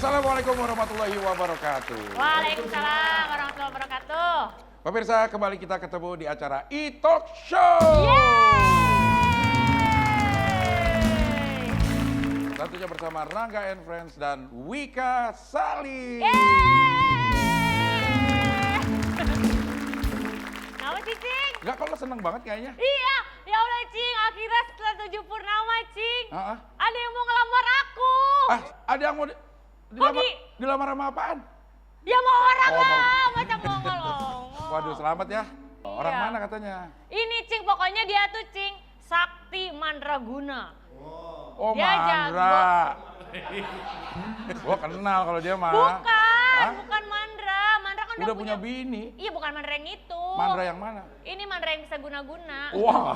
Assalamualaikum warahmatullahi wabarakatuh. Waalaikumsalam warahmatullahi wabarakatuh. Pemirsa, kembali kita ketemu di acara E-Talk Show. Yeay! Tentunya bersama Rangga and Friends dan Wika Salim. Nama Cicing? Enggak, kalau seneng banget kayaknya. Iya, ya Allah Cing, akhirnya setelah 7 purnama Cing. Ah, Ada yang mau ngelamar aku. ada yang mau dilamar sama apaan? Ya mau orang Oh, lah, macam mongol. Waduh, selamat ya. Orang Iya. mana katanya? Ini Cing, pokoknya dia tuh Cing, Sakti Mandraguna. Oh, Dia Mandra. Gua kenal kalau dia mah. Bukan, Hah? bukan Mandra. Mandra kan Udah punya bini. Iya, bukan Mandra yang itu. Mandra yang mana? Ini Mandra yang bisa guna-guna. Wah.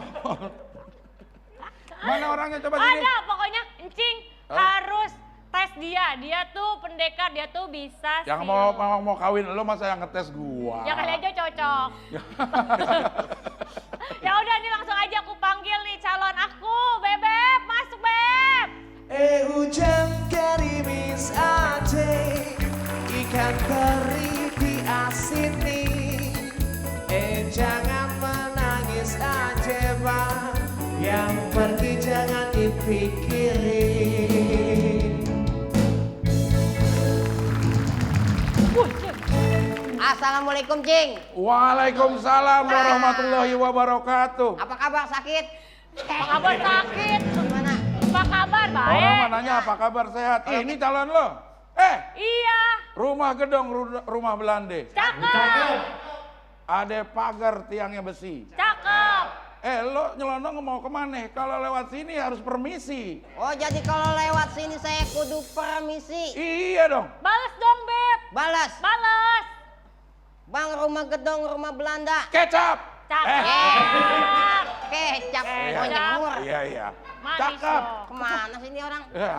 Mana orangnya, coba sini. Ada, pokoknya Encing harus tes dia. Dia tuh pendekar, dia tuh bisa Yang sih. mau kawin lo, masa yang ngetes gua? Ya kali aja cocok. Ya udah, nih langsung aja aku panggil nih calon aku. Bebek, masuk Beb. Hujan gerimis ade, ikan teri diasini. Jangan menangis aja bang, yang pergi jangan dipikirin. Assalamualaikum, Cing. Waalaikumsalam warahmatullahi wabarakatuh. Apa kabar, sakit? Apa kabar sakit? Gimana? Apa kabar baik? Orang mananya apa kabar sehat? Ini calon lo. Iya, Rumah gedong, rumah Belande. cakep. Ada pagar tiangnya besi. Cakep. Lo nyelonong mau kemana? Kalau lewat sini harus permisi. Oh, jadi kalau lewat sini saya kudu permisi. Iya dong. Bales dong Beb. Balas. Bales. Bang, rumah gedong, rumah Belanda. Kecap. Cakep. Kecap, Kecap. mau nyemur. Iya. Manis Cakep. dong. Kemana sih ini orang? Ya.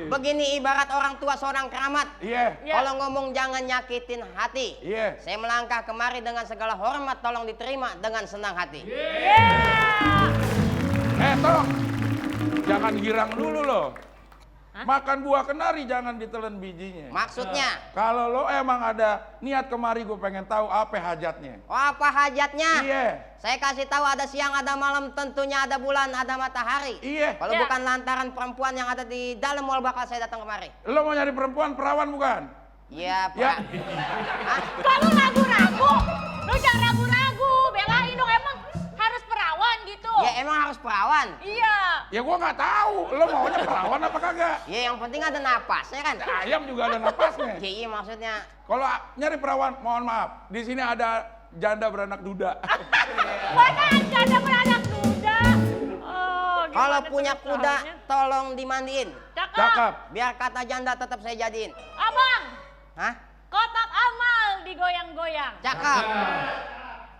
Begini ibarat orang tua seorang keramat. Iya. Ya. Kalau ngomong jangan nyakitin hati. Iya. Saya melangkah kemari dengan segala hormat, tolong diterima dengan senang hati. Toh. Jangan girang dulu lo. Hah? Makan buah kenari jangan ditelan bijinya. Maksudnya, Kalau lo emang ada niat kemari, gue pengen tahu apa hajatnya. oh apa hajatnya? Iya. Saya kasih tahu ada siang, ada malam, tentunya ada bulan, ada matahari. Iya. Kalau Ya. bukan lantaran perempuan yang ada di dalam mall bakal saya datang kemari. Lo mau nyari perempuan perawan bukan? Iya, Pak. Ya. Hah? Kalau ragu-ragu, lu jangan ragu-ragu, belain dong, emang harus perawan gitu. Ya emang harus perawan. Iya. Ya gue nggak tahu. Lo maunya perawan apa kagak? Ya yang penting ada napasnya kan. Ayam juga ada napasnya. Ya, iya maksudnya. Kalau nyari perawan, mohon maaf. Di sini ada janda beranak duda. Mana ada beranak muda. Oh, gimana Kalau tuh punya kuda, perawannya? tolong dimandiin. Cakep. Cakep. Biar kata janda tetap saya jadiin. Abang, Hah? kotak amal digoyang-goyang. Cakep.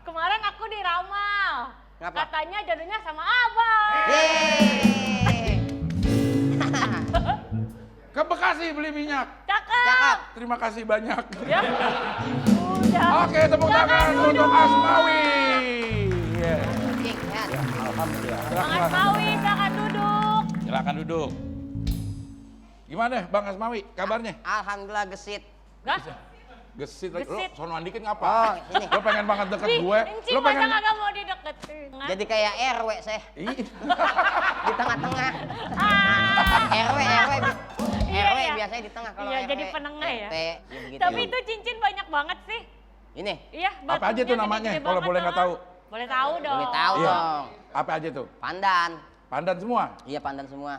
Kemarin aku diramal. Ngapa? Katanya jodohnya sama abang. Yeay. Ke Bekasi beli minyak. Cakep. Cakep. Terima kasih banyak. Ya. Udah. Oke, tepuk tangan untuk Asmawi. Iya. Cing, sehat. Alhamdulillah. Bang Asmawi, silakan duduk. Silakan duduk. Gimana Bang Asmawi kabarnya? Alhamdulillah gesit. Gak? Gesit lagi. Lo Gesit. sono dikit ngapa? Oh, ini. Lo pengen banget deket gue. Encing Lo masa pengen... kagak mau dideketin. Jadi kayak RW saya. Ih. Di tengah-tengah. Ah. RW Iya, RW iya. biasanya di tengah kalau Iya, RW. jadi penengah ya. RT, ya begitu. Tapi itu cincin banyak banget sih. Ini Iya, Apa aja batunya tuh namanya, gede-gede kalau banget, boleh nggak ah. tahu? Boleh tahu dong. boleh tahu Iya. dong. Apa aja tuh? Pandan. Pandan semua? Iya pandan semua.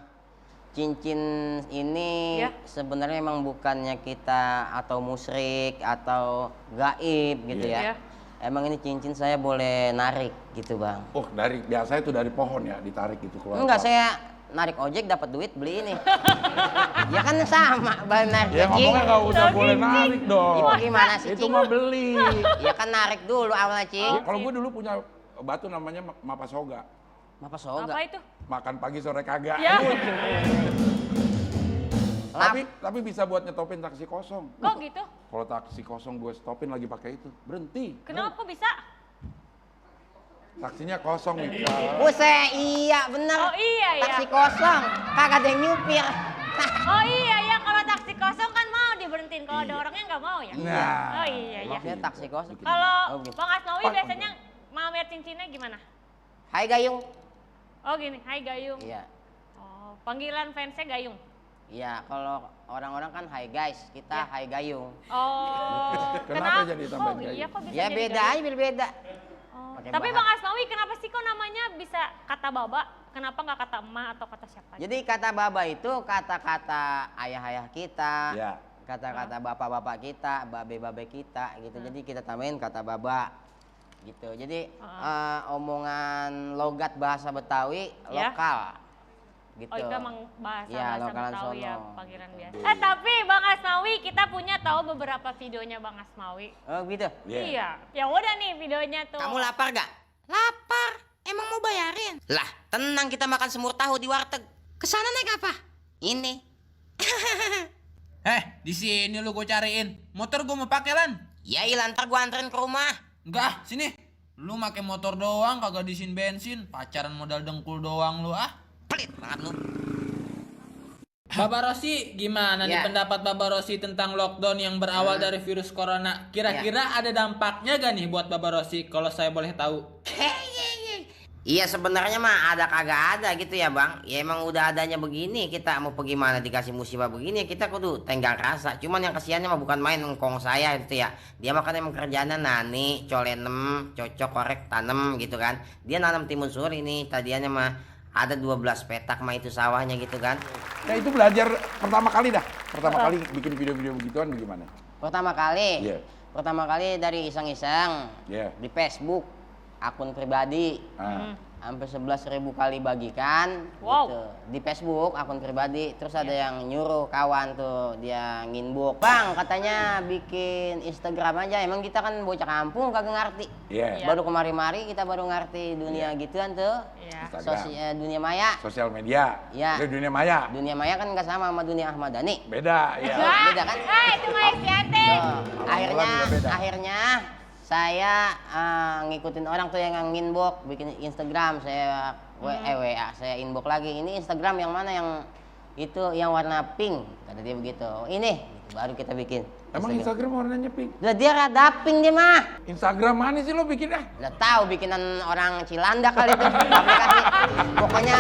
Cincin ini Iya. sebenarnya emang bukannya kita atau musyrik atau gaib gitu Iya. ya. Emang ini cincin saya boleh narik gitu bang. Oh, dari biasanya tuh dari pohon ya, ditarik gitu keluar. Enggak, saya narik ojek dapat duit beli ini. Ya kan sama benar. Ya ngomongnya nggak usah Tapi, boleh Cing. narik dong. Itu gimana sih Itu Cing? mah beli. Ya kan narik dulu awalnya Cing. Kalau gue dulu punya batu namanya mapasoga. Apa soga? Apa itu? Makan pagi sore kagak. Ya. Tapi bisa buat nyetopin taksi kosong. Kok gitu? Kalau taksi kosong gue stopin lagi pakai itu, berhenti. Kenapa bisa? Taksinya kosong nih. Buset, iya bener. Oh iya ya. Taksi kosong, kagak ada yang nyupir. Oh iya ya, kalau taksi kosong kan mau kantin. Kalau ada Iya. orangnya nggak mau ya? Nah. Oh iya. Maksudnya taksi kos. Kalau Oh, gitu. Bang Asnawi Oh, biasanya mamer cincinnya gimana? Hai Gayung. Oh gini, hai Gayung. Iya. Oh, panggilan fansnya Gayung. Iya, kalau orang-orang kan hai guys, kita Iya. hai Gayung. Oh, Kenapa jadi tambahin Oh iya, Gayung? kok bisa Ya jadi beda Gayung? aja, beda-beda. Oh, Pakai tapi bahan. Bang Asnawi kenapa sih kok namanya bisa kata baba? Kenapa nggak kata emak atau kata siapa? Jadi kata baba itu kata-kata ayah-ayah kita, Ya. kata-kata bapak-bapak kita, babe-babe kita gitu. Jadi kita tambahin kata baba gitu. Jadi omongan logat bahasa Betawi Ya. lokal gitu. Oh itu emang bahasa Iya, lokalan Betawi ya, sono. panggilan biasa. Tapi Bang Asnawi kita punya tahu beberapa videonya Bang Asnawi. Oh gitu. Iya. Iya, ya udah nih videonya tuh. Kamu lapar gak? Lapar. Emang mau bayarin? Lah, tenang kita makan semur tahu di warteg. Kesana naik apa? Ini. Di sini lu gue cariin. Motor gue mau pakai Lan. Ya ilah, ntar gua anterin ke rumah. Enggak, sini. Lu make motor doang, kagak disin bensin. Pacaran modal dengkul doang lu ah. Pelit banget lu. Baba Rosi, gimana nih Ya. pendapat Baba Rosi tentang lockdown yang berawal dari virus corona? Kira-kira ada dampaknya gak nih buat Baba Rosi kalau saya boleh tahu? Iya sebenarnya mah ada kagak ada gitu ya bang. Ya emang udah adanya begini, kita mau pergi mana dikasih musibah begini kita kudu tenggang rasa. Cuman yang kasihannya mah bukan main engkong saya gitu ya. Dia makan emang kerjaannya nani, colenem, cocok korek tanem gitu kan. Dia nanam timun suri ini tadiannya mah ada 12 petak mah itu sawahnya gitu kan. Nah itu belajar pertama kali dah. Pertama kali bikin video-video begituan bagaimana? Pertama kali. Iya. Pertama kali dari iseng-iseng Iya. di Facebook akun pribadi. Ah. Hampir 11.000 kali bagikan Wow. gitu. Di Facebook akun pribadi. Terus ada yang nyuruh kawan tuh dia nginbox, "Bang, katanya bikin Instagram aja." Emang kita kan bocah kampung kagak ngerti. Iya. Baru kemari-mari kita baru ngerti dunia gituan tuh. Iya. Instagram. Dunia maya. Sosial media. Iya. Itu dunia maya. Dunia maya kan nggak sama sama dunia Ahmad Dhani. Beda ya. Beda kan? Itu mah Estianti. Tuh, akhirnya juga beda. akhirnya saya ngikutin orang tuh yang nginbox bikin Instagram, saya WA saya inbox lagi, ini Instagram yang mana yang itu yang warna pink kata dia begitu. Ini gitu, baru kita bikin Emang Instagram warnanya pink? Lah dia rada pink dia mah. Instagram mana sih lo bikin ah? Udah tahu bikinan orang Cilanda kali itu aplikasi. Pokoknya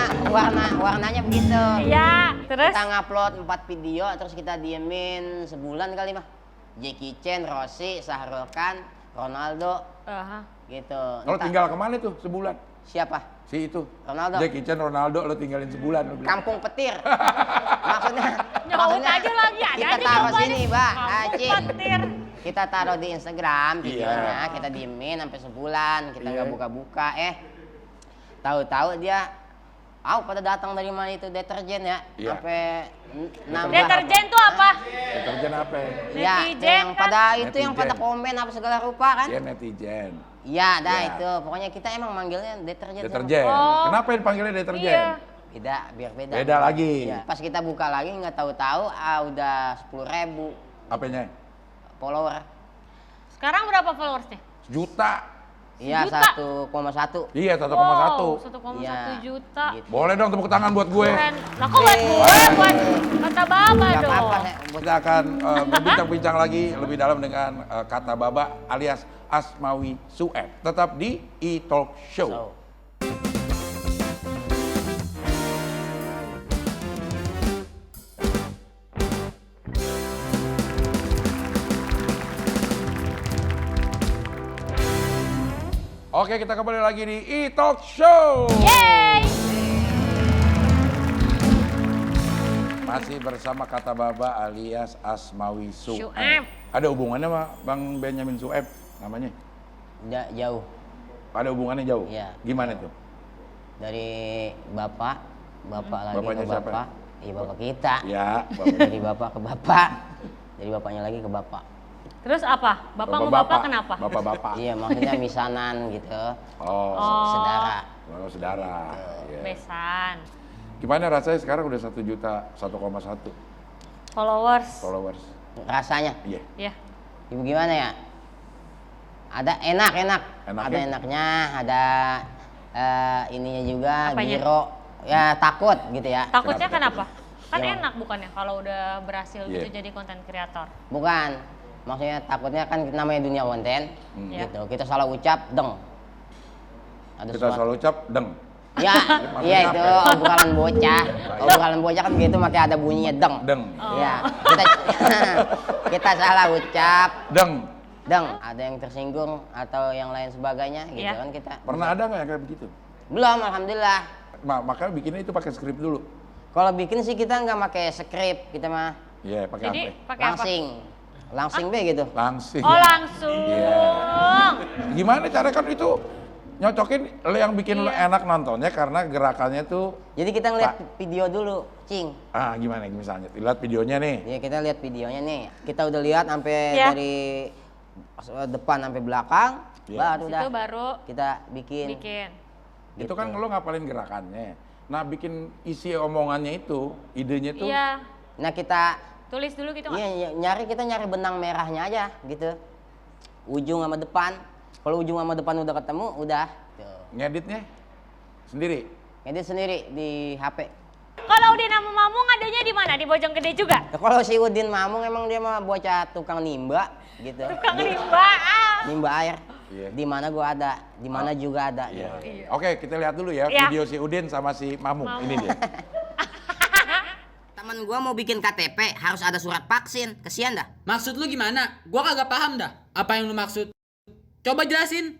warnanya begitu. Iya, terus? Kita ngupload 4 video terus kita diemin sebulan kali mah. Jackie Chan, Rossi, Sahrul Khan, Ronaldo gitu. Lo Entah tinggal kemana tuh sebulan? siapa? Si itu. Ronaldo. Jackie Chan, Ronaldo lo tinggalin sebulan. Lo bilang. Kampung Petir. maksudnya Nyaut aja lagi, ada kita aja taruh jawabannya. sini, Mbak. Kampung Acing. Petir. Kita taruh di Instagram videonya, Iya. kita diemin sampai sebulan, kita nggak Iya. buka-buka. Tahu-tahu dia pada datang dari mana itu deterjen ya, Iya. sampai nambah. Deterjen tuh apa? Deterjen apa? Ya, Netizen yang kan? pada itu yang pada Netizen. komen apa segala rupa kan? Iya netizen. Iya, dah Iya. itu. Pokoknya kita emang manggilnya deterjen. Deterjen. Oh. Kenapa yang panggilnya deterjen? Iya. Beda, biar beda. Beda lagi. Iya. Pas kita buka lagi nggak tahu-tahu udah 10.000 Apanya? follower. Sekarang berapa followersnya? Juta. Iya, Juta? 1,1. Iya 1,1. Wow, 1,1 Iya, juta. gitu. Boleh dong tepuk tangan buat gue. Keren. Lah kok buat gue, buat kata baba Nggak dong. apa-apa, Kita akan berbincang-bincang lagi lebih dalam dengan kata baba alias Asmawi Sueb. Tetap di E-Talk Show. So. Oke, kita kembali lagi di E-Talk Show. Yeay. Masih bersama kata baba alias Asmawi Sueb. Sueb. Ada hubungannya sama Bang Benyamin Sueb namanya? Jauh Ada hubungannya jauh? Iya. Gimana tuh? dari bapak lagi Bapaknya ke siapa? bapak. Iya, bapak kita. Ya, Bapak. Dari bapak ke bapak. Dari bapaknya lagi ke bapak. Terus apa? Bapak mau bapak kenapa? Bapak-bapak. Iya, maksudnya misanan gitu. Oh, Saudara. oh, saudara. Iya. Besan. Gimana rasanya sekarang udah 1 juta 1,1 Followers. followers? Rasanya Iya. Ya. ibu gimana ya? Ada enak. Enaknya? Ada enaknya, ada ininya juga Apanya? giro. Ya takut gitu ya. Takutnya kenapa? Kan Iya. enak bukannya kalau udah berhasil Iya. gitu jadi konten kreator. Bukan. Maksudnya takutnya kan namanya dunia konten. Iya. Gitu. Kita salah ucap, deng. Ada Kita selalu ucap deng. Ya, iya itu obrolan bocah. Obrolan bocah kan gitu makanya ada bunyinya deng. Deng. Iya. Kita kita salah ucap, Deng. deng. Ada yang tersinggung atau yang lain sebagainya gitu Iya. kan kita. Pernah ada nggak yang kayak begitu? Belum, alhamdulillah. Makanya bikinnya itu pakai skrip dulu. Kalau bikin sih kita nggak pakai skrip, kita mah Iya, pakai Jadi apa? pakai apa? langsing be gitu. Langsing. Oh langsung. Iya. Gimana cara kan itu nyocokin lo yang bikin lo Iya. enak nontonnya karena gerakannya tuh Jadi kita ngeliat video dulu, Cing. gimana misalnya lihat videonya nih. Ya kita lihat videonya nih. Kita udah lihat sampai Iya. dari depan sampai belakang, Iya. baru dah Itu baru kita bikin. bikin. Itu kan lo ngapalin gerakannya. Nah, bikin isi omongannya itu, idenya tuh Iya. Nah kita Tulis dulu gitu nggak? iya kita nyari benang merahnya aja gitu. Ujung sama depan. Kalau ujung sama depan udah ketemu, udah. Tuh. ngeditnya sendiri. Edit sendiri di HP. Kalau Udin sama Mamung adanya di mana? Di Bojonggede juga? Nah, kalau si Udin Mamung emang dia mah bocah tukang nimba gitu. Tukang rimba. Nimba air. Iya. Di mana gua ada, di mana juga ada. Iya. Iya. Oke, kita lihat dulu ya Iya. video si Udin sama si Mamung. Mamung. Ini dia. Temen gua mau bikin KTP harus ada surat vaksin. Kesian dah. Maksud lu gimana? Gua kagak paham dah. Apa yang lu maksud? Coba jelasin.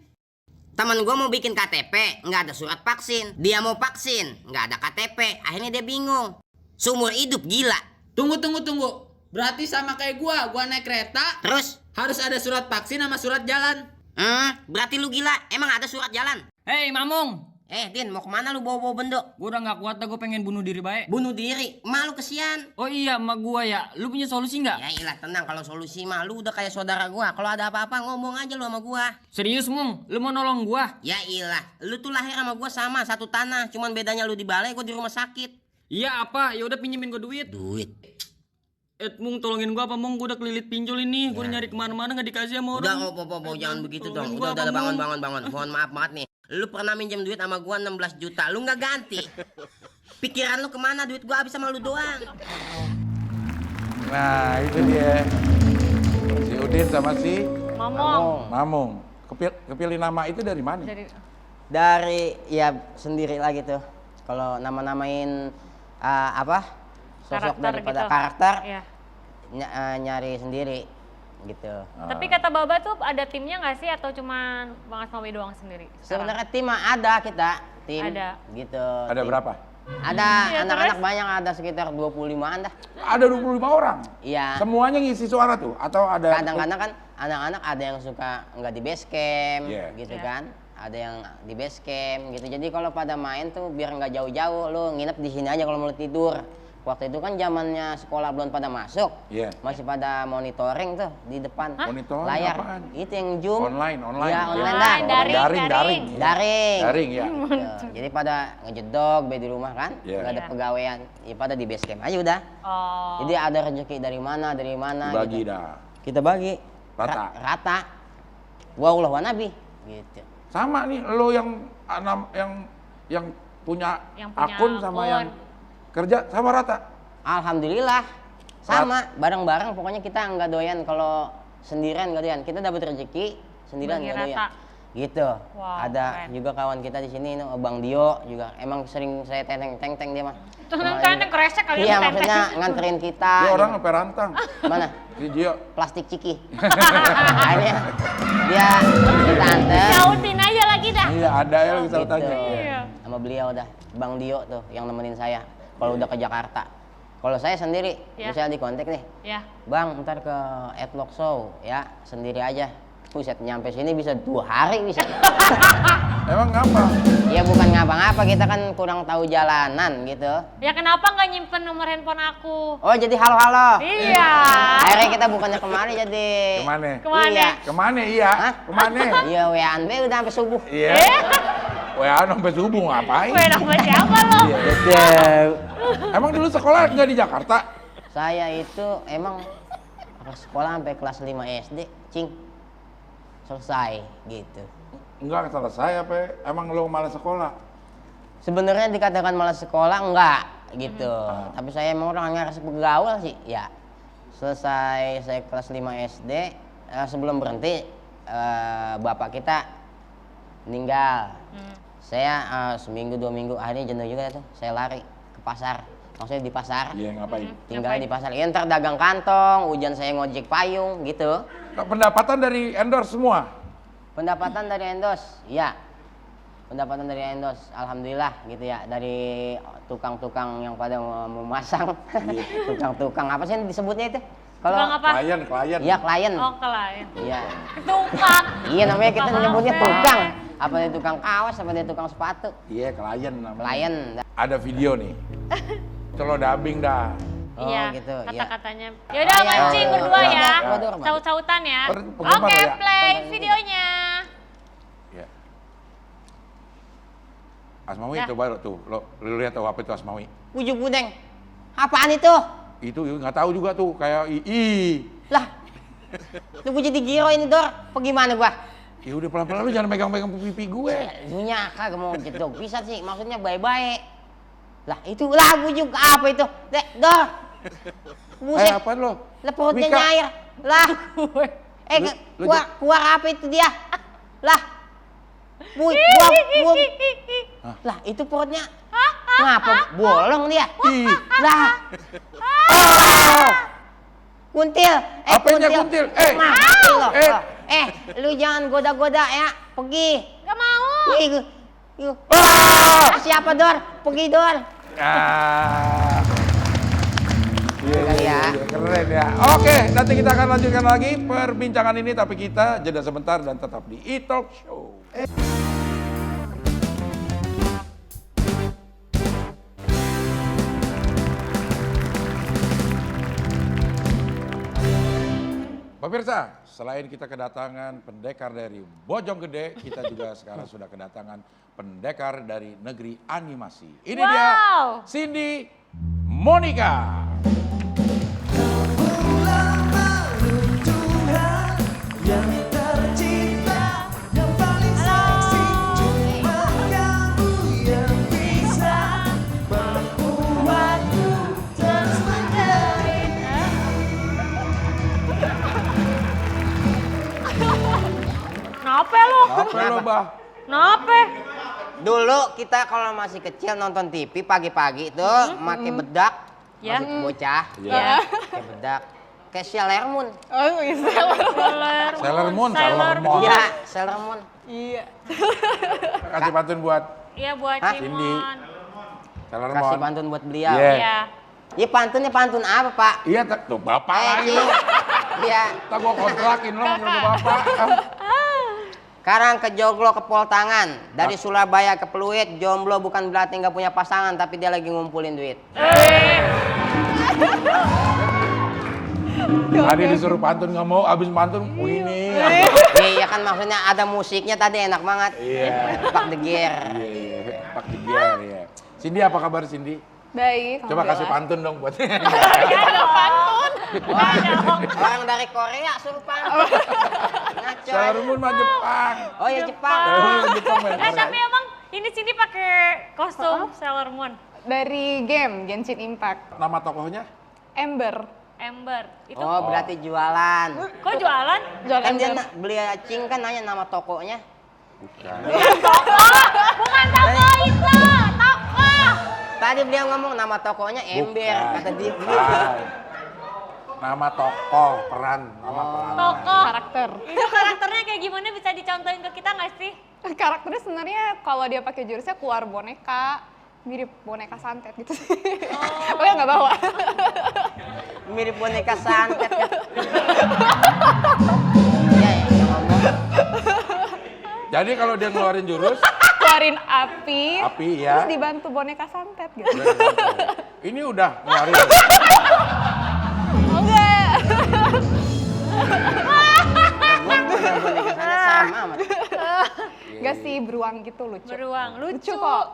Temen gua mau bikin KTP, nggak ada surat vaksin. Dia mau vaksin, nggak ada KTP. Akhirnya dia bingung. Seumur hidup gila. Tunggu. Berarti sama kayak gua naik kereta, Terus, harus ada surat vaksin sama surat jalan. berarti lu gila. Emang ada surat jalan? Hei Mamung, Din, mau kemana lu bawa-bawa bendok? gue udah gak kuat dah, gue pengen bunuh diri baik. Bunuh diri, malu kesian. Oh iya, emak gua ya, lu punya solusi nggak? Ya ilah tenang, kalau solusi mah lu udah kayak saudara gua. Kalau ada apa-apa ngomong aja lu sama gua. Serius Mung, lu mau nolong gua? Ya ilah, lu tuh lahir sama gua sama satu tanah, cuman bedanya lu di balai, gua di rumah sakit. Iya apa? Ya udah pinjemin gua duit. Duit. Mung tolongin gua apa Mung? Gua udah kelilit pinjol ini, gua udah nyari kemana-mana nggak dikasih sama Udah, orang. jangan begitu dong. Tolongin Udah, gua apa, Mung? bangun. Mohon maaf banget nih. Lu pernah minjem duit sama gua 16 juta, lu nggak ganti. Pikiran lu kemana? Duit gua habis sama lu doang. Nah, itu dia. Si Udin sama si Mamung. Mamung. Kepilih nama itu dari mana? Dari Ya sendiri lagi tuh. Kalau nama-namain sosok karakter daripada gitu. karakter Iya. nyari sendiri gitu. Tapi kata Baba tuh ada timnya nggak sih atau cuman Bang Asmawi doang sendiri? sekarang? Sebenarnya tim mah ada kita, tim Ada. gitu. Ada tim. berapa? Ada Iya, anak-anak terus? banyak, ada sekitar 25-an dah. Ada 25 orang. Iya. Semuanya ngisi suara tuh atau ada Kadang-kadang kan anak-anak ada yang suka nggak di base camp Iya. gitu Iya. kan. Ada yang di base camp gitu. Jadi kalau pada main tuh biar nggak jauh-jauh, lu nginep di sini aja kalau mau tidur. Waktu itu kan zamannya sekolah belum pada masuk. Iya. Masih pada monitoring tuh di depan Monitoring layar. apaan? Itu yang Zoom. Online. Iya, online Online, dah. daring. Daring. Daring ya. Gitu. Jadi pada ngejedok be di rumah kan, Iya. nggak ada Iya. pegawaian. Ya pada di base camp aja udah. Oh. Jadi ada rezeki dari mana Bagi gitu. dah. Kita bagi Rata. rata. Wallah wa nabi gitu. Sama nih lo yang punya Yang punya akun sama akun. yang kerja sama rata. Alhamdulillah sama bareng-bareng, pokoknya kita nggak doyan kalau sendirian, nggak doyan. Kita dapat rezeki sendirian Bagi nggak doyan. rata. Gitu. Wow, Ada keren. juga kawan kita di sini, Bang Dio juga. Emang sering saya teng dia mah. Tenteng kresek kali Iya, ya, tenteng. maksudnya nganterin kita. Dia orang gitu. sampai rantang. Mana? Si Gio. Plastik ciki. Akhirnya dia kita anter. Sautin aja lagi dah. Iya, ada ya kita Gitu. tanya. Iya. Sama beliau dah, Bang Dio tuh yang nemenin saya kalau udah ke Jakarta. Kalau saya sendiri, Ya. misalnya di kontak nih, Ya. Bang ntar ke Adlock Show ya, sendiri aja. Buset, nyampe sini bisa 2 hari bisa. Emang ngapa? Ya bukan ngapa-ngapa, kita kan kurang tahu jalanan gitu. Ya kenapa nggak nyimpen nomor handphone aku? Oh jadi halo-halo. Iya. Akhirnya kita bukannya kemari jadi. Kemana? Kemana? Iya. Kemana iya? Hah? Kemana? Iya WA-an be udah sampai subuh. Iya. WA sampai subuh ngapain? Gue nama siapa lo? Iya. Emang dulu sekolah nggak di Jakarta? Saya itu emang ke sekolah sampai kelas 5 SD, cing. Selesai gitu. Enggak selesai apa? Emang lo malas sekolah? Sebenarnya dikatakan malas sekolah enggak. gitu. Tapi saya emang orangnya rasa pegawai sih, ya. Selesai saya kelas 5 SD, sebelum berhenti bapak kita meninggal. Saya seminggu 2 minggu akhirnya jenuh juga tuh. Saya lari ke pasar. Maksudnya di pasar. Iya, ngapain? Tinggal di pasar. Ya ntar dagang kantong, hujan saya ngojek payung gitu. Pendapatan dari endorse semua? Pendapatan dari endorse, iya. Pendapatan dari endorse, alhamdulillah gitu ya. Dari tukang-tukang yang pada memasang, tukang-tukang apa sih disebutnya itu? Tukang apa? Klien. Iya, klien. Oh, klien. Iya. Tukang. Iya namanya kita Tukang nyebutnya apa? tukang. Apa dia tukang kaos, apa dia tukang sepatu? Iya, klien namanya. Klien. Ada video nih. Itu lo dubbing dah. Oh, Iya, gitu, iya. kata-katanya. Yaudah Iya, mancing iya, berdua iya. ya. Waduh, Saut-sautan ya. Penggemar Oke, ya? play videonya. Ya. Asmawi Ya. coba tuh, lo lihat tuh apa itu Asmawi? Wujud budeng. Apaan itu? Itu nggak tahu juga tuh, kayak Lah. Lu gue jadi giro ini, Dor. Apa gimana gua? Ya udah pelan-pelan lu jangan megang-megang pipi gue. Lu nyaka gak mau jedog bisa sih, maksudnya baik-baik. Lah itu lah bujuk apa itu? Dor. Buset. Apa lo? Lah perutnya Mika. nyair. Lah. Lu Keluar apa itu dia? Lah. Buang. Lah itu perutnya. Ngapa bolong dia? Ih. Lah. Kuntil. Apanya kuntil? Mati lo. Eh. Lu jangan goda-goda ya. Pergi. Gak mau. Siapa Dor? Pergi Dor. Iya, Kali ya. keren ya. Oke, nanti kita akan lanjutkan lagi perbincangan ini, tapi kita jeda sebentar dan tetap di E-Talk Show. Pemirsa, selain kita kedatangan pendekar dari Bojonggede, kita juga sekarang sudah kedatangan pendekar dari negeri animasi. Ini dia Wow. Cindy Monica. Yang tercinta, yang paling seksi, cuma kamu yang bisa membuatku terus menderita. Kenapa lu? Apa lo, Bah? Kenapa? Dulu kita kalau masih kecil nonton TV pagi-pagi tuh pakai bedak. Ya. Masih bocah. Ya. Pakai bedak. Kayak Sailor Moon. Sailor Moon. Iya, Sailor Moon. Kasih pantun buat Iya buat Hah? Cindy. Cimon. Sailor Kasih Moon. pantun buat beliau. Iya. Iya. Iya pantunnya pantun apa, Pak? Iya, tuh bapak lagi lo. Iya. Kita gua kontrakin lo manggil ke bapak. Karang ke joglo ke pol tangan. Dari Surabaya ke Pluit, jomblo bukan berarti nggak punya pasangan, tapi dia lagi ngumpulin duit. Tadi disuruh pantun nggak mau, abis pantun ini. Iya kan maksudnya ada musiknya tadi enak banget. Iya. Pak The Gear. Iya, Pak Digiar ya. Cindy apa kabar Cindy? Baik. Coba kasih pantun dong buat. Orang dari Korea suruh pantun. Ngaco. Sailor Moon mah Jepang. Oh ya Jepang. Jepang main Korea. Tapi emang ini Cindy pakai kostum Sailor Moon. Dari game Genshin Impact. Nama tokohnya? Ember. Ember. Itu Oh berarti jualan. kok jualan? Jual Kan dia Ember. beli cing kan nanya nama tokonya. Bukan. Bukan toko itu, toko. Tadi beliau ngomong nama tokonya Ember, Bukan. kata dia. Bukan. Nama tokoh, peran, nama peran. Toko. Karakter. Itu karakternya kayak gimana, bisa dicontohin ke kita nggak sih? Karakternya sebenarnya kalau dia pakai jurusnya keluar boneka, mirip boneka santet gitu sih. Oh ya nggak bawa. Mirip boneka santet kan. Iya ya, yang ngomong. Jadi kalau dia ngeluarin jurus, Keluarin api, ya. terus dibantu boneka santet gitu. Ini udah ngeluarin. Oh enggak. Boneka santet sama amat. Enggak sih, beruang gitu lucu. Beruang, lucu. Lucu kok.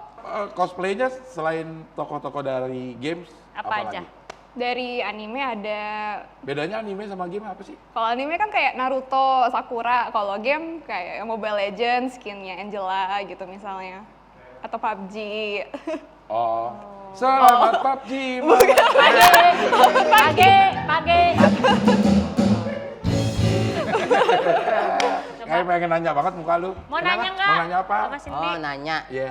Cosplaynya selain tokoh-tokoh dari games, Apa aja? lagi? Dari anime ada, Bedanya anime sama game apa sih? kalau anime kan kayak Naruto, Sakura, kalau game kayak Mobile Legends, skinnya Angela gitu misalnya. Atau PUBG. Oh, Selamat PUBG. Page. Kayak pengen nanya banget muka lu. Mau nanya nggak? Mau nanya apa? Sama Cindy. Oh, nanya. Iya.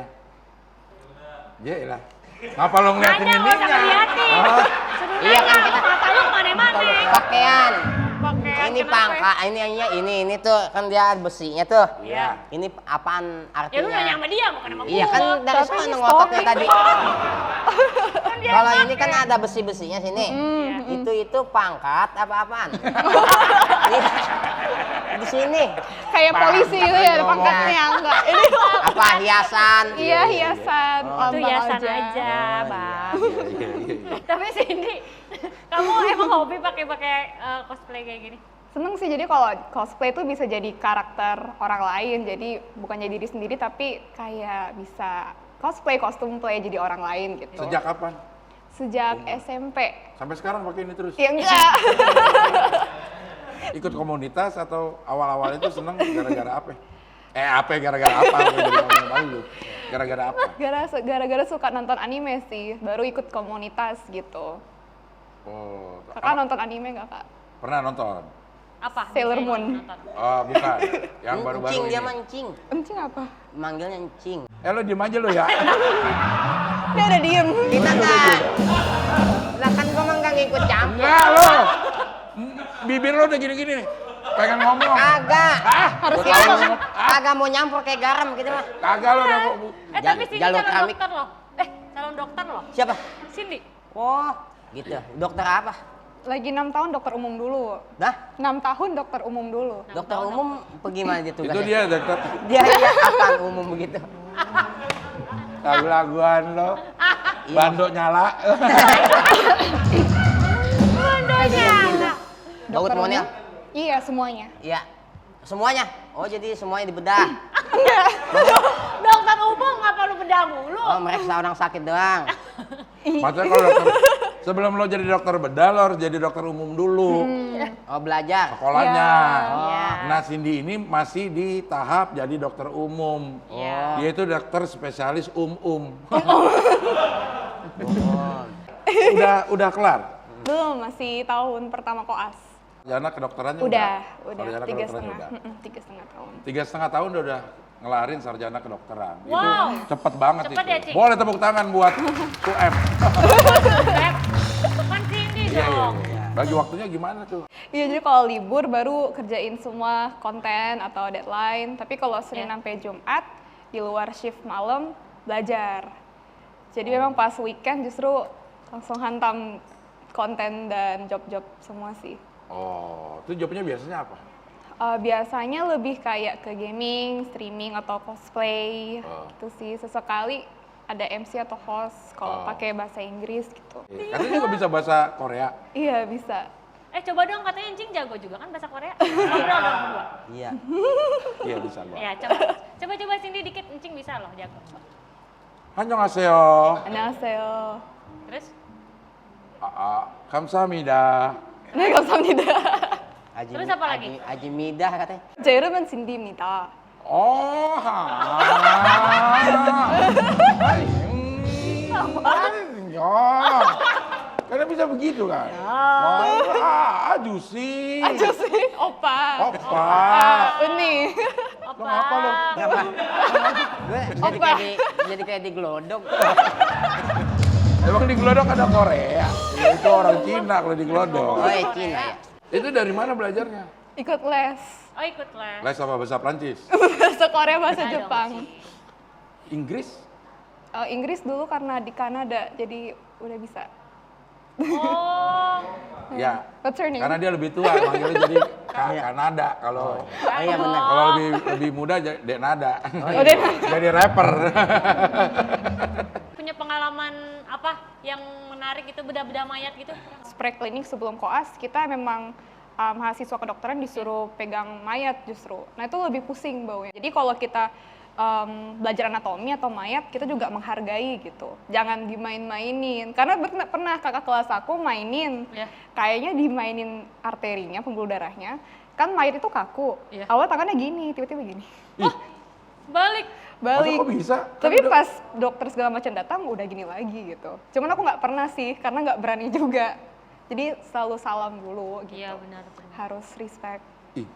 Iya lah. Ngapa lo ngeliatin Nanya, nggak usah ininya? ngeliatin. Oh, Suruh Iya kan nanya, kita- mata lu kemana-mana. Pakaian. Pakaian Ini kenapa? pangkat, ini tuh kan dia besinya tuh. iya. Ini apaan Ya lu nanya artinya? sama dia, bukan sama Iya gua. kan dari Tapi sana ini ngototnya story. tadi. Kan dia Kalau yang ini kan pakai. ada besi-besinya sini. Itu pangkat apa-apaan? Di sini. Kayak polisi gitu ya, ada pangkatnya enggak. Ini Apa hiasan? iya hiasan. Itu lambang hiasan aja, Oh, Bang. Iya. Tapi Cindy, kamu emang hobi pakai cosplay kayak gini? Seneng sih, jadi kalau cosplay itu bisa jadi karakter orang lain, jadi bukannya diri sendiri tapi kayak bisa cosplay, kostum play jadi orang lain gitu. Sejak kapan? Sejak SMP. Sampai sekarang pakai ini terus? Ya enggak. Ikut komunitas atau awal-awal itu seneng gara-gara apa? Gara-gara apa? Gua jadi ngomongin lu. Gara-gara apa? Gara-gara suka nonton anime sih, baru ikut komunitas gitu. Oh, Kakak nonton anime nggak kak? pernah nonton? Apa? Sailor Bisa Moon. nonton. Oh, bukan. Yang baru-baru Encing, ini. dia mancing. Encing apa? Manggilnya encing. Lo diem aja lo ya. Dia udah diem. Kita kan. Lah kan gua mah nggak ngikut campur. Enggak lo. Bibir lo udah gini-gini nih. Pengen ngomong. Kagak. Harus Gua tahu, ngomong. kagak mau nyampur kayak garam gitu mah. Kagak lo udah mau. Tapi Cindy jalur calon keramik. dokter loh. Calon dokter loh. Siapa? Cindy. Oh, gitu. Dokter apa? Lagi 6 tahun dokter umum dulu. Dah, 6 tahun dokter umum dulu. dokter umum pergi mana dia Itu tugasnya? dia dokter. Dia apaan umum begitu? Lagu-laguan lo. Iya. Bandok nyala. Bandonya. Baut monel? Iya semuanya. Iya. Semuanya? Oh, jadi semuanya dibedah. Dokter umum ngapa lu bedah mulu? Oh, mereka orang sakit doang. Maksudnya kalau dokter, sebelum lo jadi dokter bedah, lo harus jadi dokter umum dulu. Oh, belajar. Sekolahnya. Iya. Nah, Cindy ini masih di tahap jadi dokter umum. Iya. Dia itu dokter spesialis Oh. Udah kelar? Belum, masih tahun pertama koas. Sarjana kedokterannya Udah Sarjana 3,5. kedokterannya udah. 3,5 tahun. 3,5 tahun udah ngelarin sarjana kedokteran. Wow. Itu cepet banget Cepet itu. ya, Cing? Boleh tepuk tangan buat UM. Beb, kan Cindy Iya, iya, dong. iya. Bagi waktunya gimana tuh? Iya, jadi kalau libur baru kerjain semua konten atau deadline. Tapi kalau Senin Iya. sampai Jumat di luar shift malam belajar. Jadi memang pas weekend justru langsung hantam konten dan job-job semua sih. Oh, itu jobnya biasanya apa? Biasanya lebih kayak ke gaming, streaming atau cosplay gitu sih. Sesekali ada MC atau host kalau pakai bahasa Inggris gitu. Katanya juga bisa bahasa Korea. Iya bisa. Coba dong, katanya Encing jago juga kan bahasa Korea. Ngobrol dong berdua. Iya. Iya bisa gua. Ya, coba Cindy dikit, Encing bisa loh jago. Annyeonghaseyo. 안녕하세요. Terus? Kamsahamnida. 네, 감사합니다. Terus apa lagi? Aji Midah katanya. 제 이름은 진디입니다. Oh, karena bisa begitu kan? Aduh sih. 아저씨, 오빠. Opa. 언니. Lo ngapa lo? Ngapa? Gue jadi kayak di glodok. Emang di Glodok ada Korea? Ya, itu orang Cina kalau di Glodok. Oh, Cina ya. Itu dari mana belajarnya? ikut les. Oh, ikut les. Les apa bahasa Prancis? bahasa Korea, bahasa Ada dong, Jepang. Inggris? Inggris dulu karena di Kanada, jadi udah bisa. Oh, Ya. What's her name? Karena dia lebih tua, manggilnya jadi Kanada. Kalau Oh iya benar. kalau lebih muda jadi Denada. Oh, Denada. Jadi rapper. punya pengalaman apa yang menarik itu bedah-bedah mayat gitu? Spray klinik sebelum koas, kita memang mahasiswa kedokteran disuruh pegang mayat justru. Nah itu lebih pusing baunya. Jadi kalau kita belajar anatomi atau mayat, kita juga menghargai gitu. Jangan dimain-mainin. Karena pernah kakak kelas aku mainin, Ya. kayaknya dimainin arterinya, pembuluh darahnya. Kan mayat itu kaku. Iya. Awal tangannya gini, tiba-tiba gini. Balik. Balik. Kok bisa? Kan Tapi udah- pas dokter segala macam datang udah gini lagi gitu. Cuman aku nggak pernah sih karena nggak berani juga. Jadi selalu salam dulu gitu. Iya benar. Harus respect. Ih,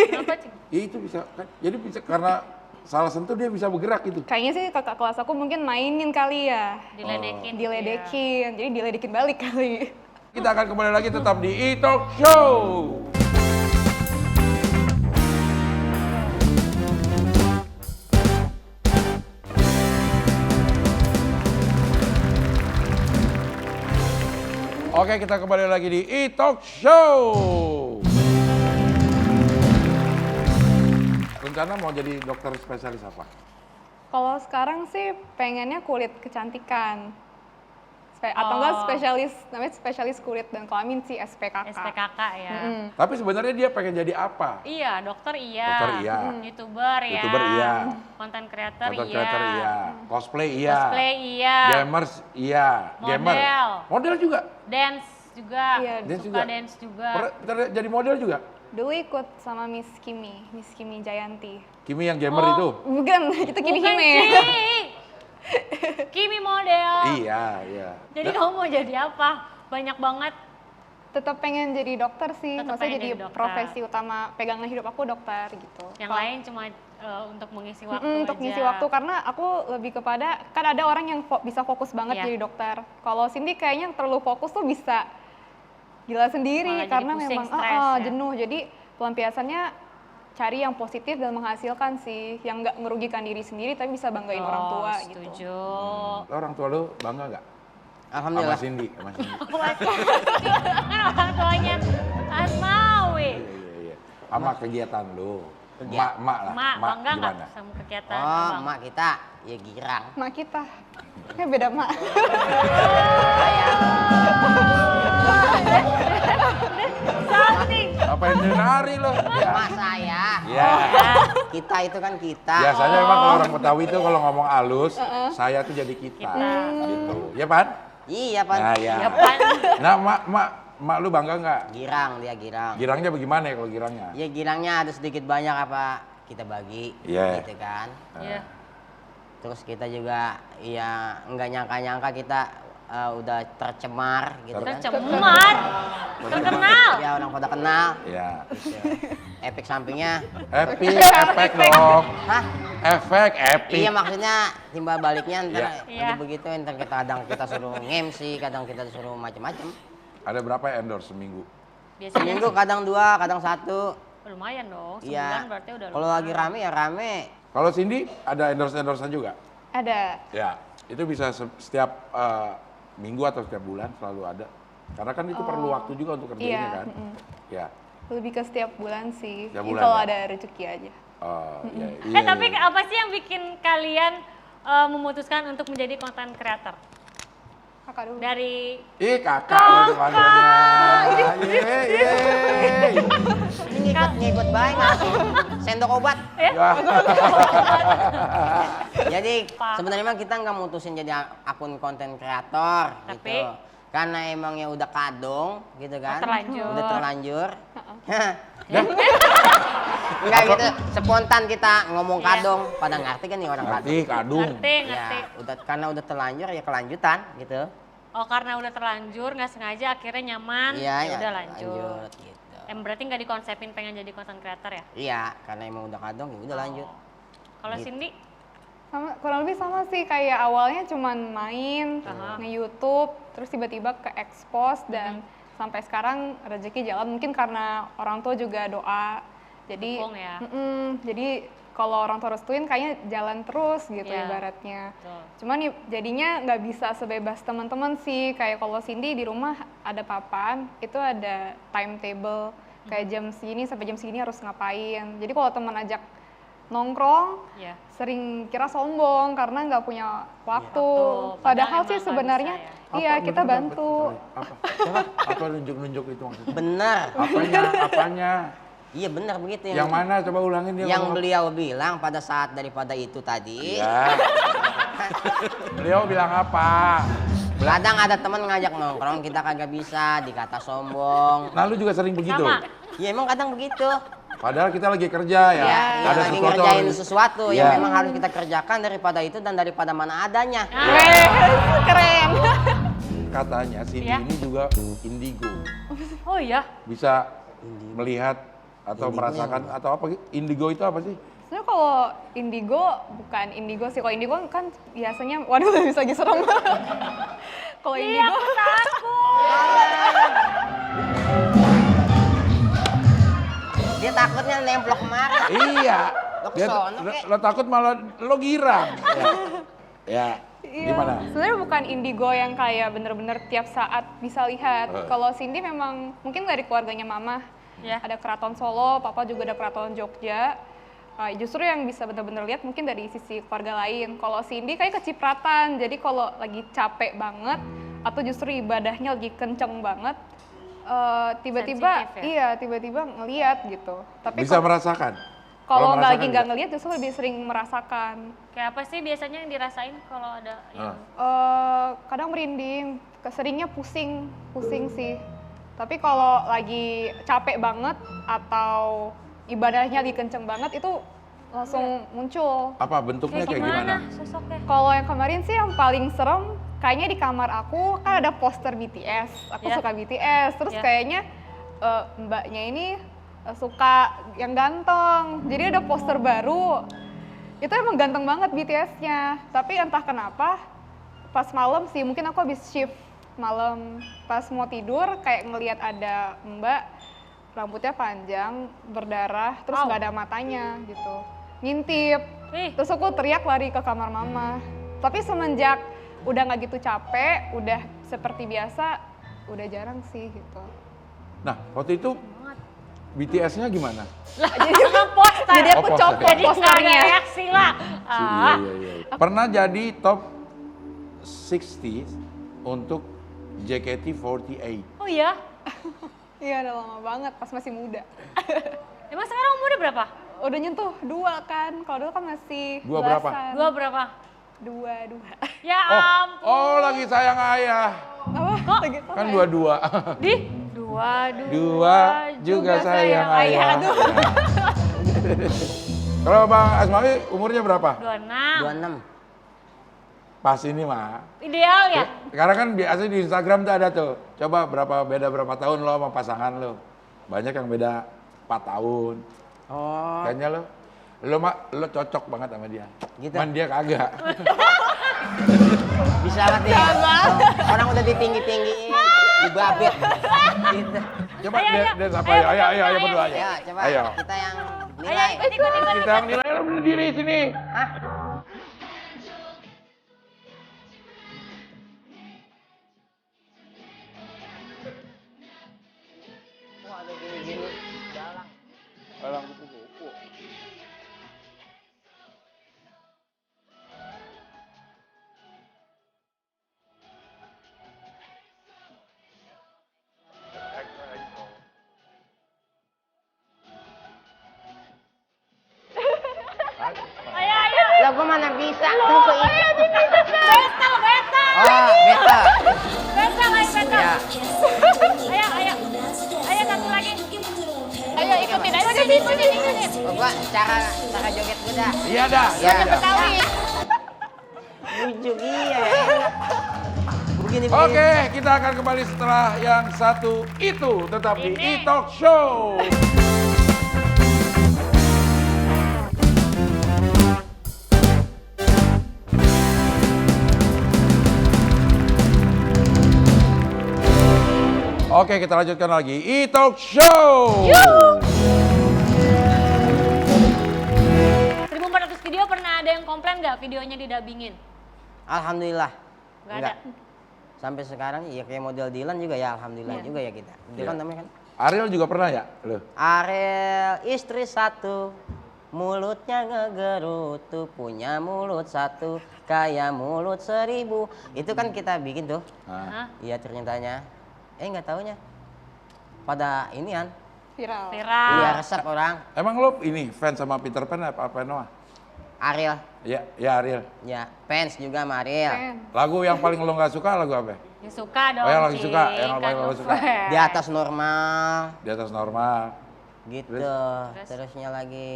Kenapa Cing? ya itu bisa kan. Jadi bisa karena salah sentuh dia bisa bergerak gitu. Kayaknya sih kakak kelas aku mungkin mainin kali ya. Diledekin. Diledekin. Jadi diledekin balik kali. Kita akan kembali lagi tetap di E-Talk Show. Oke, kita kembali lagi di E-Talk Show. Rencana mau jadi dokter spesialis apa? Kalau sekarang sih pengennya kulit kecantikan. Atau enggak spesialis, namanya spesialis kulit dan kelamin sih SPKK. SPKK ya. Tapi sebenarnya dia pengen jadi apa? Iya, dokter iya. Dokter iya. YouTuber ya. YouTuber iya. Content creator Content iya. creator iya. Cosplay iya. Cosplay iya. Gamers iya. Gamer. Model. Model juga. Dance juga. Iya, Dance Suka juga. dance juga. Pernah jadi model juga? Dulu ikut sama Miss Kimi Jayanti. Kimi yang gamer itu? Bukan, itu Kimi Bukan, Hime. Ci. Kimi model. Iya, iya. Jadi kamu mau jadi apa? Banyak banget. Tetap pengen jadi dokter sih, Tetap maksudnya pengen jadi jadi dokter. profesi utama pegangan hidup aku dokter gitu. Yang Kalau- lain cuma untuk mengisi waktu untuk aja. ngisi waktu karena aku lebih kepada kan ada orang yang bisa fokus banget Iya. jadi dokter. Kalau Cindy kayaknya terlalu fokus tuh bisa gila sendiri Malah jadi karena pusing, memang stres ya. jenuh. Jadi pelampiasannya cari yang positif dan menghasilkan sih, yang nggak merugikan diri sendiri tapi bisa banggain orang tua gitu. Setuju. Orang tua lu bangga nggak? Sama Alhamdulillah. Cindy, sama Cindy. Kan orang tuanya Asmawi. Iya, iya. Sama kegiatan lu. Kegiatan. Mak lah. Mak, bangga nggak gimana? sama kegiatan Oh, abang? emak kita ya girang. Mak kita, kayak beda mak. Something. Apa yang dia nari lo? Ya. Emak saya. Iya. Kita itu kan kita. Biasanya emang kalau orang Betawi itu kalau ngomong halus, saya tuh jadi kita. Kita. Gitu. Ya, Pan? Iya, Pan. Nah, ya. Ya pan. Nah, mak lu bangga nggak? Girang dia girang. Girangnya bagaimana ya kalau girangnya? Ya girangnya ada sedikit banyak apa kita bagi Iya. gitu kan. Iya. Terus kita juga ya nggak nyangka-nyangka kita udah tercemar gitu kan. Tercemar. Terkenal. Ya orang pada kenal. Iya. Efek sampingnya. Epic, efek dong. Hah? Efek, epic. Iya maksudnya timbal baliknya ntar Iya. udah begitu ntar kadang kita suruh nge-MC, kadang kita suruh macam-macam. Ada berapa endorse seminggu? Biasanya Seminggu kadang 2, kadang 1. lumayan dong. Sebulan Iya. berarti udah Kalau lumayan. lagi rame ya rame. Kalau Cindy ada endorse-endorsean juga? Ada. Ya, itu bisa setiap minggu atau setiap bulan selalu ada. Karena kan itu perlu waktu juga untuk kerjanya Iya, kan. Ya. Lebih ke setiap bulan sih. Setiap Ini bulan kalau ya? ada rezeki aja. Iya, iya, Tapi iya. apa sih yang bikin kalian memutuskan untuk menjadi content creator? Kakak dulu. Dari Ih, kakak itu panggilnya. Yeay. Ini ngikut baik langsung. Sendok obat. Ya. Jadi Pak. sebenarnya emang kita nggak mutusin jadi akun konten kreator Tapi? gitu. Karena emangnya udah kadung gitu kan. terlanjur. Udah terlanjur. Enggak gitu, spontan kita ngomong Iya. kadung, pada ngerti kan nih orang kadung. Ngerti, kadung. ngerti, Ya, ngerti. karena udah terlanjur ya kelanjutan gitu. Oh karena udah terlanjur nggak sengaja akhirnya nyaman, Iya, ya ya, udah lanjut. gitu. Berarti nggak dikonsepin pengen jadi content creator ya? Iya, karena emang udah kadung ya udah lanjut. Oh. Kalau Gitu. Cindy? Sama, kurang lebih sama sih, kayak awalnya cuman main, nge-YouTube, terus tiba-tiba ke-expose dan sampai sekarang rezeki jalan mungkin karena orang tua juga doa. Jadi Dukung ya? jadi kalau orang tua restuin kayaknya jalan terus gitu Iya. ibaratnya. Betul. Cuman jadinya nggak bisa sebebas teman-teman sih, kayak kalau Cindy di rumah ada papan, itu ada timetable kayak jam segini sampai jam segini harus ngapain. Jadi kalau teman ajak nongkrong, Iya. sering kira sombong karena nggak punya waktu. Waktu, padahal Padahal emang sih nggak sebenarnya bisa iya Apa? kita Bentar, bantu. bentar. Apa nunjuk-nunjuk itu maksudnya? Bener. Apanya? Iya bener begitu Yang mana? Coba ulangin dia. yang ngomong. beliau bilang pada saat daripada itu tadi. Ya. Beliau bilang apa? Kadang ada teman ngajak nongkrong kita kagak bisa, dikata sombong. Nah, lu juga sering begitu? Sama. Ya emang kadang begitu. Padahal kita lagi kerja ya. Iya, Ada lagi sesuatu ngerjain harus- sesuatu Iya. yang memang harus kita kerjakan daripada itu dan daripada mana adanya. Keren. Katanya Cindy Iya. ini juga indigo. Oh iya. Bisa melihat atau merasakan atau apa gitu. Indigo itu apa sih? Sebenarnya kalau indigo bukan indigo sih. Kalau indigo kan biasanya, waduh bisa lagi serem. Kalau Iya, indigo, aku takut. Dia takutnya nemplok kemarin. Iya. Lo Dia- kesono, lo, kek. lo takut malah lo girang. Ya. iya. Gimana? Sebenarnya bukan indigo yang kayak bener-bener tiap saat bisa lihat. Kalau Cindy memang mungkin dari keluarganya mama. Ya. Ada keraton Solo, papa juga ada keraton Jogja. Justru yang bisa bener-bener lihat mungkin dari sisi keluarga lain. Kalau Cindy kayak kecipratan, jadi kalau lagi capek banget atau justru ibadahnya lagi kenceng banget, tiba-tiba Sensitif ya? iya tiba-tiba ngeliat gitu. Tapi Bisa merasakan. kalau nggak lagi merasakan nggak bisa. ngeliat justru lebih sering merasakan. Kayak apa sih biasanya yang dirasain kalau ada yang Kadang merinding, seringnya pusing sih. Tapi kalau lagi capek banget atau ibadahnya lagi kenceng banget itu langsung muncul. Apa bentuknya kayak gimana? sosoknya? Kalau yang kemarin sih yang paling serem kayaknya di kamar aku kan ada poster BTS. Aku Ya. suka BTS. Terus Ya. kayaknya mbaknya ini suka yang ganteng. Jadi ada poster baru. Itu emang ganteng banget BTS-nya. Tapi entah kenapa pas malam sih mungkin aku habis shift malam pas mau tidur kayak ngelihat ada mbak rambutnya panjang berdarah terus Wow. nggak ada matanya gitu ngintip. Ih. Terus aku teriak lari ke kamar mama. Tapi semenjak udah nggak gitu capek, udah seperti biasa, udah jarang sih gitu. Nah, waktu itu BTS-nya gimana? Jangan poster. Jadi aku Oh, poster. copot Jadi nggak ada posternya. reaksi lah. Ah. Iya. Pernah jadi top 60 untuk JKT48. Oh iya? Iya udah lama banget pas masih muda. Emang sekarang umurnya berapa? Udah nyentuh 2 kan, kalau dulu kan masih Dua berapa? belasan. Dua berapa? 2. Ya Oh, ampun. oh lagi sayang ayah. Apa? Kok? Lagi, Kan dua-dua. Di? Dua Dua juga sayang ayah. Aduh. Kalau Bang Asmawi umurnya berapa? 26. 26. Pas ini mah. Ideal ya? Sekarang kan biasa di Instagram tuh ada tuh. Coba beda berapa tahun lo sama pasangan lo. Banyak yang beda 4 tahun. Oh, Kayaknya lo cocok banget sama dia. Gitu. Cuman dia kagak. bisa banget ya. Orang udah ditinggi-tinggiin, dibabit. Gitu. Coba Ayo, dia apa ayo, ya? Ayo ayo, berdua ayo. Ya, coba Ayo. kita yang Ayo nilai. ikut. Kita yang nilai lo berdiri sini. Hah? Wah, ada gini-gini. Dalang. Dalang kupu-kupu. Ayo. Lah gua mana bisa? Tuh kok ikut. Betel. Oh, beta. Betel, ayo betel. Ya. Ayo. Ayo satu lagi. Ayo ikutin aja. Ikutin. Oh, gua cara joget gua dah. Iya dah. Ya. iya dah. Betawi. Bujuk iya ya. Begini. Oke, kita akan kembali setelah yang satu itu tetap di Ini. E-Talk Show. Oke, kita lanjutkan lagi E-Talk Show. 1400 video pernah ada yang komplain nggak videonya didabingin? Alhamdulillah. Nggak ada. Sampai sekarang ya kayak model Dilan juga ya alhamdulillah Iya. juga ya kita. Dilan namanya kan. Ariel juga pernah ya? Lo? Ariel istri satu, mulutnya ngegerutu, punya mulut satu, kayak mulut 1000. Itu kan kita bikin tuh. Hah? Iya ceritanya. Nggak taunya. Pada inian. Viral. Viral. Iya resep orang. Emang lo ini fans sama Peter Pan apa Noah? Ariel. Ya Ariel. Ya fans juga sama Ariel. Keren. Lagu yang paling lo nggak suka lagu apa? Ya suka dong. Oh, yang lagi Cing. suka, yang Kan paling lo suka. ngefans. Di atas normal. Di atas normal. Gitu. Terusnya lagi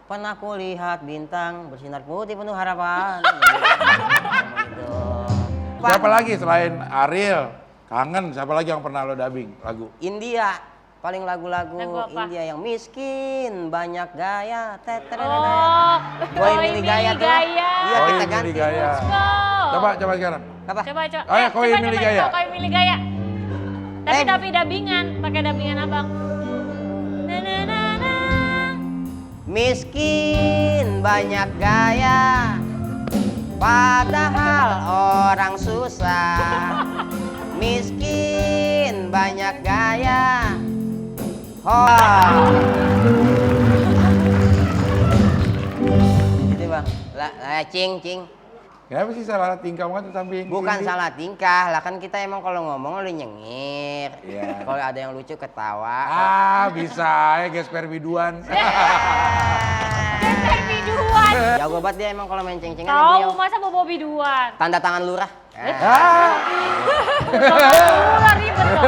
pernah ku lihat bintang bersinar putih penuh harapan. Gitu. Siapa lagi selain Ariel? Kangen, siapa lagi yang pernah lo dubbing lagu? India, paling lagu-lagu Lagu apa? India yang miskin, banyak gaya, Oh, Boy Milih Gaya tuh. Iya, Koi kita milih ganti. gaya. Go. Coba sekarang. Apa? Coba. Ayo, Koi Milih Gaya. Koi milih gaya. Tapi dubbingan, pakai dubbingan abang. Na na na na. Miskin, banyak gaya, padahal orang susah. Miskin, banyak gaya. Oh. Gitu bang, cing. Kenapa sih salah tingkah banget tuh samping? Bukan sini? salah tingkah, lah kan kita emang kalau ngomong lu nyengir. Iya. Kalau ada yang lucu ketawa. Ah, bisa ya gesper biduan. Geser biduan. Jago banget dia emang kalau main ceng-cengan ya beliau. Tahu masa bawa biduan? Tanda tangan lurah. Ah, Ular ribet dong.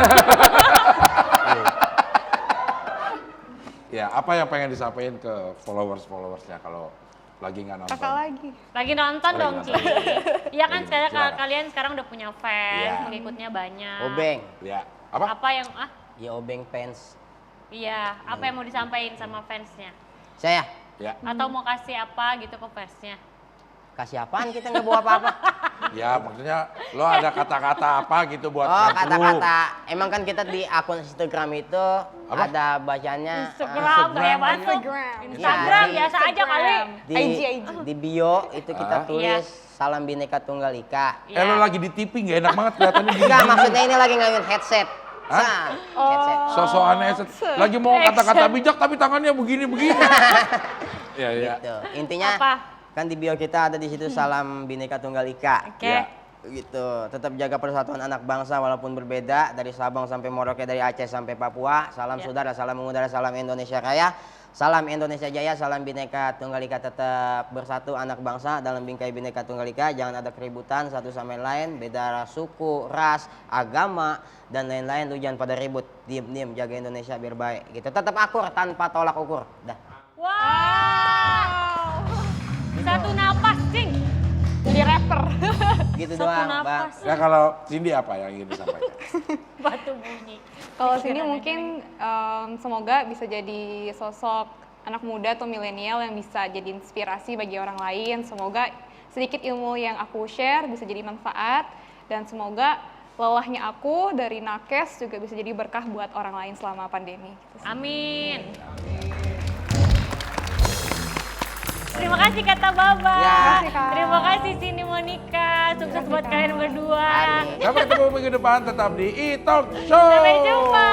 ya, apa yang pengen disampaikan ke followersnya kalau lagi nggak nonton? Kakak lagi. Lagi nonton Lagi dong, nonton. Ci. Iya kan Lagi sekarang silakan. kalian sekarang udah punya fans, Iya. pengikutnya banyak. Obeng. Ya, apa? Apa yang Ya obeng fans. Iya, apa yang mau disampaikan sama fansnya? Saya Ya, Atau mau kasih apa gitu ke fansnya? kasih apaan kita nggak bawa apa-apa. ya maksudnya lo ada kata-kata apa gitu buat Oh fans lu? kata-kata. Emang kan kita di akun Instagram itu Apa? ada bacanya Instagram kayak banget. Instagram. Instagram Iya, biasa aja kali. di, IG. di bio itu kita Ah. tulis Iya. Salam Bhinneka Tunggal Ika. Lo lagi di TV nggak enak banget kelihatannya gini. Enggak, maksudnya ini lagi ngayun headset. Hah? Nah, headset. Sosokannya lagi mau kata-kata bijak tapi tangannya begini-begini. Ya, ya. Gitu. Intinya Apa? kan di bio kita ada di situ Salam Bhinneka Tunggal Ika. Oke. Ya. Gitu. Tetap jaga persatuan anak bangsa walaupun berbeda dari Sabang sampai Merauke, dari Aceh sampai Papua. Salam Ya. saudara, salam mengudara, salam Indonesia Raya. Salam Indonesia Jaya, salam Bhinneka Tunggal Ika, tetap bersatu anak bangsa dalam bingkai Bhinneka Tunggal Ika. Jangan ada keributan satu sama lain, beda suku, ras, agama, dan lain-lain. Lu jangan pada ribut, diem-diem, jaga Indonesia biar baik. Gitu. Tetap akur tanpa tolak ukur. Dah. Wow. Satu napas, Cing. Jadi rapper. Gitu Satu doang, Bang. napas. Ya kalau Cindy apa yang ingin disampaikan? Batu bunyi. Kalau sini mungkin semoga bisa jadi sosok anak muda atau milenial yang bisa jadi inspirasi bagi orang lain. Semoga sedikit ilmu yang aku share bisa jadi manfaat, dan semoga lelahnya aku dari Nakes juga bisa jadi berkah buat orang lain selama pandemi. Gitu sih. Amin. Terima kasih kata Baba. Ya. Terima kasih Cindy Monica. Sukses buat kalian berdua. Amin. Sampai ketemu minggu depan tetap di E-Talk Show. Sampai jumpa.